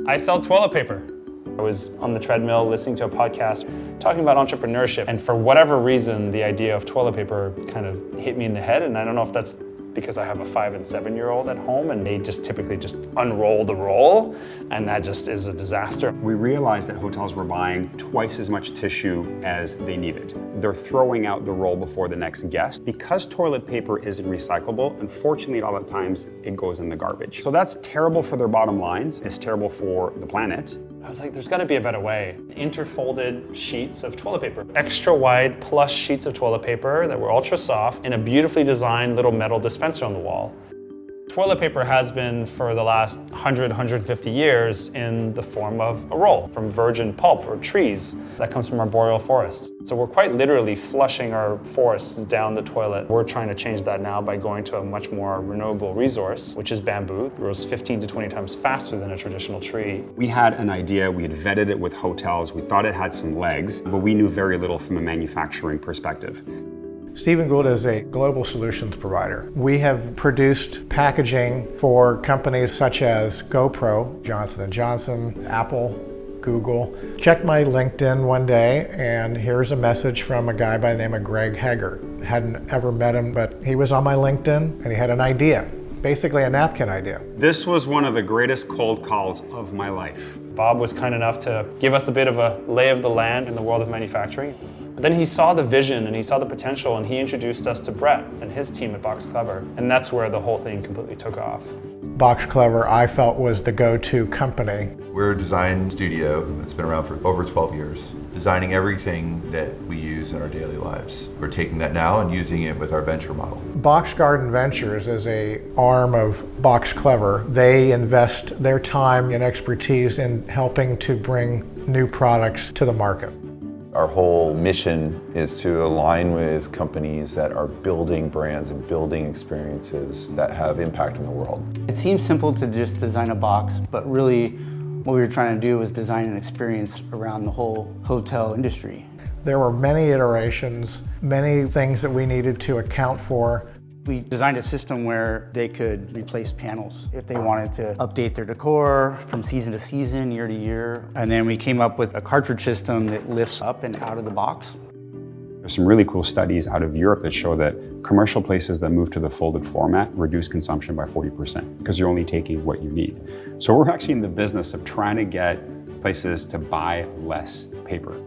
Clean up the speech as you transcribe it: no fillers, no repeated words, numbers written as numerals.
I sell toilet paper. I was on the treadmill listening to a podcast talking about entrepreneurship, and for whatever reason, the idea of toilet paper kind of hit me in the head, and I don't know if that's because I have a 5- and 7-year-old at home, and they just typically just unroll the roll, and that just is a disaster. We realized that hotels were buying twice as much tissue as they needed. They're throwing out the roll before the next guest. Because toilet paper isn't recyclable, unfortunately, a lot of times it goes in the garbage. So that's terrible for their bottom lines. It's terrible for the planet. I was like, there's gotta be a better way. Interfolded sheets of toilet paper. Extra wide plush sheets of toilet paper that were ultra soft in a beautifully designed little metal dispenser on the wall. Toilet paper has been for the last 100, 150 years in the form of a roll from virgin pulp or trees that comes from our boreal forests. So we're quite literally flushing our forests down the toilet. We're trying to change that now by going to a much more renewable resource, which is bamboo. It grows 15 to 20 times faster than a traditional tree. We had an idea, we had vetted it with hotels, we thought it had some legs, but we knew very little from a manufacturing perspective. Gould is a global solutions provider. We have produced packaging for companies such as GoPro, Johnson & Johnson, Apple, Google. Checked my LinkedIn one day, and here's a message from a guy by the name of Greg Hager. Hadn't ever met him, but he was on my LinkedIn, and he had an idea, basically a napkin idea. This was one of the greatest cold calls of my life. Bob was kind enough to give us a bit of a lay of the land in the world of manufacturing. But then he saw the vision and he saw the potential, and he introduced us to Brett and his team at Box Clever. And that's where the whole thing completely took off. Box Clever, I felt, was the go-to company. We're a design studio that's been around for over 12 years, designing everything that we use in our daily lives. We're taking that now and using it with our venture model. Box Garden Ventures is an arm of Box Clever. They invest their time and expertise in helping to bring new products to the market. Our whole mission is to align with companies that are building brands and building experiences that have impact in the world. It seems simple to just design a box, but really what we were trying to do was design an experience around the whole hotel industry. There were many iterations, many things that we needed to account for. We designed a system where they could replace panels if they wanted to update their decor from season to season, year to year. And then we came up with a cartridge system that lifts up and out of the box. There's some really cool studies out of Europe that show that commercial places that move to the folded format reduce consumption by 40% because you're only taking what you need. So we're actually in the business of trying to get places to buy less paper.